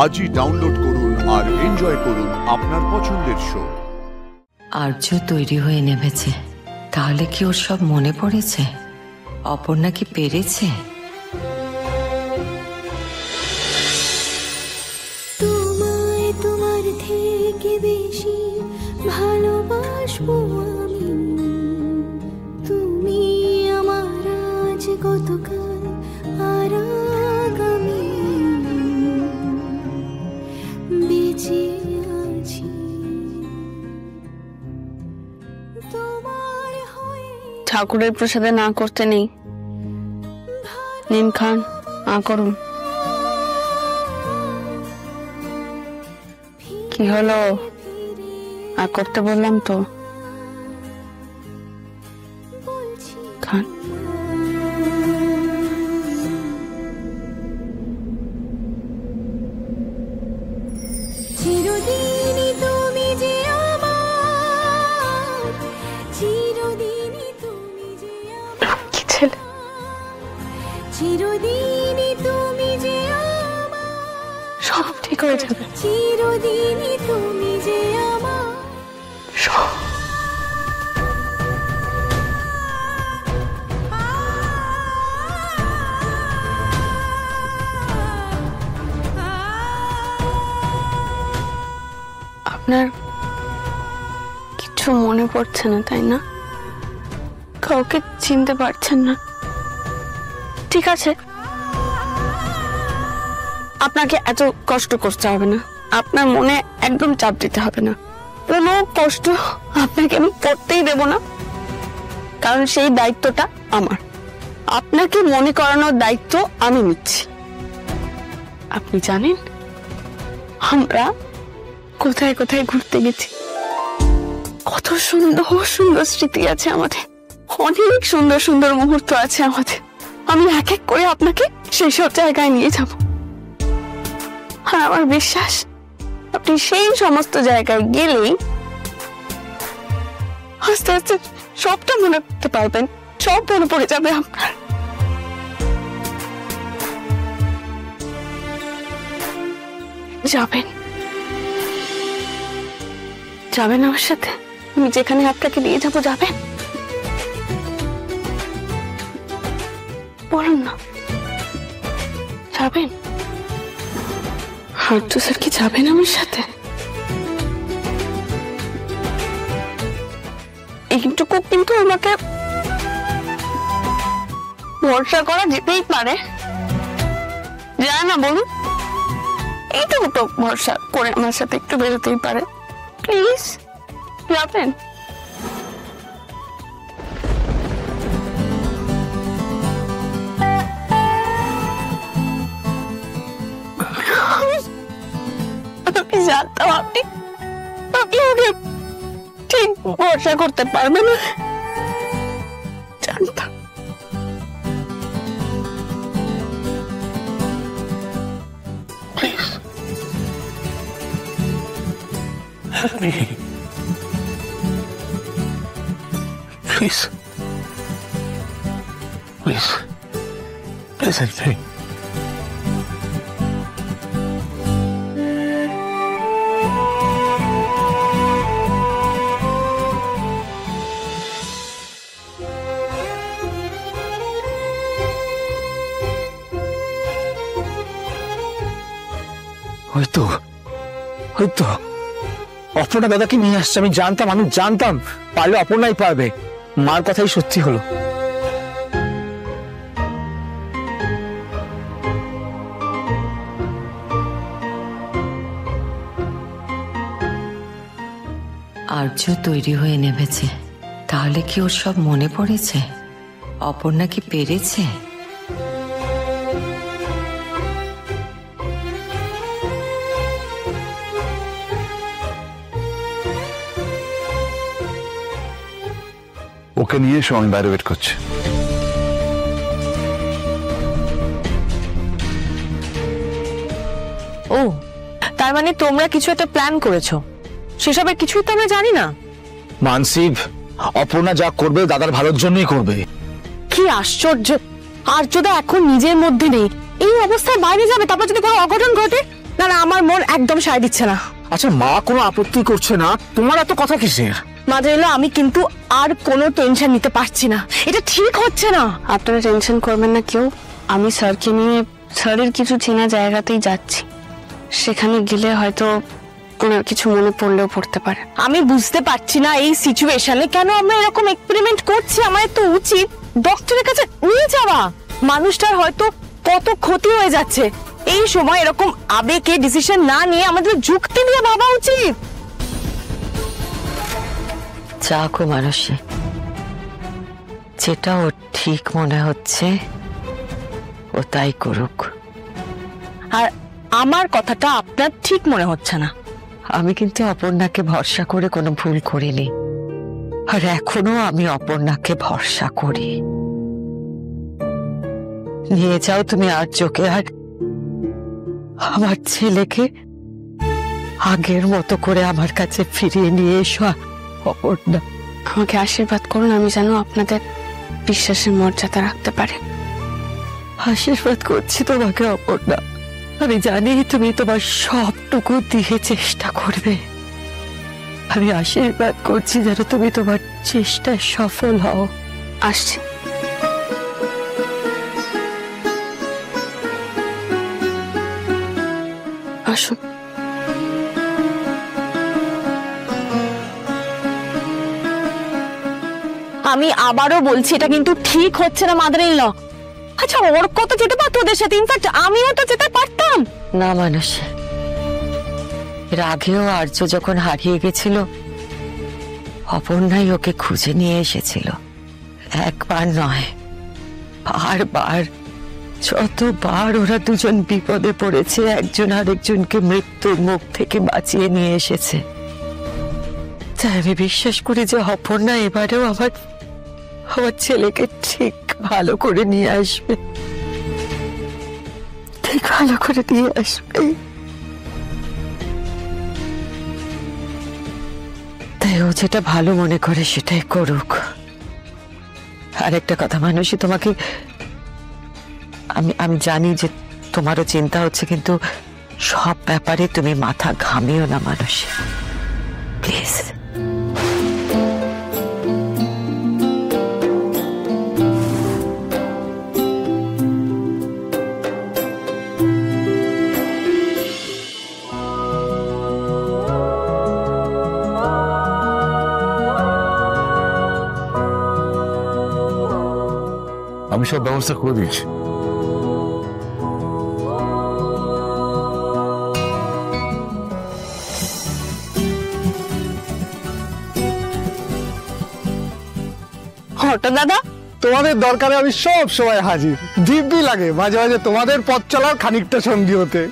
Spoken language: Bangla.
আজই ডাউনলোড করুন আর এনজয় করুন আপনার পছন্দের শো। আর্য তৈরি হয়ে নেমেছে, তাহলে কি ওর সব মনে পড়েছে? অপর্ণা কি পেরেছে? তোমায় তোমার থেকে বেশি ভালোবাসবো আমি, তুমি আমার আজ গতকাল আর আগামী, বেঁচে আছি তোমার হয়ে। ঠাকুরের প্রসাদে না করতে নেই, নিন খান, না করুন। কি হলো, আর করতে বললাম তো, খান। চিরদিনই তুমি যে আমার, চিরদিনই তুমি যে আমার, কি ছেলে, চিরদিনই তুমি যে আমার, সব ঠিক হয়ে যাবে। চিরদিনই তুমি যে আমার। আপনার কিছু মনে পড়ছে না, তাই না? কাউকে চিনতে পারছেন না? ঠিক আছে, আপনাকে এত কষ্ট করতে হবে না, আপনার মনে একদম চাপ দিতে হবে না। কোনো কষ্ট আপনাকে আমি করতেই দেব না, কারণ সেই দায়িত্বটা আমার। আপনাকে মনে করানোর দায়িত্ব আমি নিচ্ছি। আপনি জানেন আমরা কোথায় কোথায় ঘুরতে গেছি, কত সুন্দর সুন্দর স্মৃতি আছে আমাদের, অনেক সুন্দর সুন্দর মুহূর্ত আছে আমাদের। আমি এক এক করে আপনাকে সেই সব জায়গায় নিয়ে যাব, আর আমার বিশ্বাস আপনি সেই সমস্ত জায়গায় গেলেই আস্তে আস্তে সবটা মনে করতে পারবেন, সব মনে পড়ে যাবে আপনার। যাবেন, যাবেন আমার সাথে, আমি যেখানে আপনাকে নিয়ে যাবো যাবেন? বলুন না, যাবেন? আর্য স্যার কি যাবেন আমার সাথে? এইটুকু কিন্তু আমাকে ভরসা করা যেতেই পারে, যায় না বলুন? এইটুকু তো ভরসা করে আমার সাথে একটু বেরোতেই পারে, প্লিজ যাবেন? আমি জানতাম আপনি ওকে ঠিক ভরসা করতে পারবেন না, জানতাম। Help me. Please. Please. Please help me. হয়তো অপর্ণা দাদাকে নিয়ে আসছে, আমি জানতাম পারলে অপর্ণাই পারবে। মার কথাই সত্যি হলো। আর্য তৈরি হয়ে নেমেছে, তাহলে কি ওর সব মনে পড়েছে? অপর্ণা কি পেরেছে? ওকে নিয়ে এসো, আমি বাইরে ওয়েট করছি। ও, তার মানে তোমরা কিছু একটা প্ল্যান করেছো, সেসবের কিছুই তো আমরা জানি না। মানসিব, অপর্ণা যা করবে দাদার ভালোর জন্যই করবে। কি আশ্চর্য, আর্যদা এখন নিজের মধ্যে নেই, এই অবস্থায় বাইরে যাবে, তারপর যদি কোনো অঘটন ঘটে, না না আমার মন একদম সায় দিচ্ছে না। আচ্ছা মা কোনো আপত্তি করছে না, তোমার এত কথা কিসের? মাদার-ইন-ল, আমি কিন্তু আর কোনো টেনশন নিতে পারছি না, এটা ঠিক হচ্ছে না। আপনারা টেনশন করবেন না কেউ, আমি স্যারকে নিয়ে স্যারের কিছু চেনা জায়গাতেই যাচ্ছি, সেখানে গেলে হয়তো ওনার কিছু মনে পড়লেও পড়তে পারে। আমি বুঝতে পারছি না এই সিচুয়েশনে কেন আমরা এরকম এক্সপেরিমেন্ট করছি। আমার তো উচিত ডক্টরের কাছে নিয়ে যাওয়া, মানুষটার হয়তো কত ক্ষতি হয়ে যাচ্ছে। এই সময় এরকম আবেগে ডিসিশন না নিয়ে আমাদের যুক্তি নিয়ে ভাবা উচিত। যাকো মানুষে, যেটা ওর ঠিক মনে হচ্ছে ও তাই করুক। আর আমার কথাটা আপনার ঠিক মনে হচ্ছে না। আমি কিন্তু অপর্ণাকে ভরসা করে কোনো ভুল করিনি, আর এখনো আমি অপর্ণাকে ভরসা করি। নিয়ে যাও তুমি আর্যকে, আর আমার ছেলেকে আগের মতো করে আমার কাছে ফিরিয়ে নিয়ে এসো। অপর্ণা, আমাকে আশীর্বাদ করুন, আমি যেন আপনাদের বিশ্বাসের মর্যাদা রাখতে পারি। আশীর্বাদ করছি তোমাকে অপর্ণা। আমি জানি তুমি তোমার সবটুকু দিয়ে চেষ্টা করবে। আমি আশীর্বাদ করছি যেন তুমি তোমার চেষ্টায় সফল হও। আসছি। আসুন। আমি আবারও বলছি এটা কিন্তু ঠিক হচ্ছে না মাদার-ইন-ল। আচ্ছা ওর কত যেতে পারতো ওদের সাথে, ইনফ্যাক্ট আমিও তো যেতে পারতাম। না মানুষ, এর আগেও আর্য যখন হারিয়ে গেছিল অপর্ণাই ওকে খুঁজে নিয়ে এসেছিল। একবার নয়, বারবার। যতবার ওরা দুজন বিপদে পড়েছে একজন আরেকজনকে মৃত্যুর মুখ থেকে বাঁচিয়ে নিয়ে এসেছে। তাই আমি বিশ্বাস করি যে অপর্ণা এবারেও আমার ছেলেকে ঠিক ভালো করে নিয়ে আসবে, ঠিক ভালো করে নিয়ে আসবে। তাই ও যেটা ভালো মনে করে সেটাই করুক। আর একটা কথা মানুষই, তোমাকে আমি জানি যে তোমারও চিন্তা হচ্ছে, কিন্তু সব ব্যাপারে তুমি মাথা ঘামিও না মানুষ, প্লিজ। আমি সব ব্যবস্থা করে দিয়েছি। হঠাৎ দাদা, তোমাদের দরকারে আমি সব সময় হাজির। দিব্যি লাগে মাঝে মাঝে তোমাদের পথ চলার খানিকটা সঙ্গী হতে।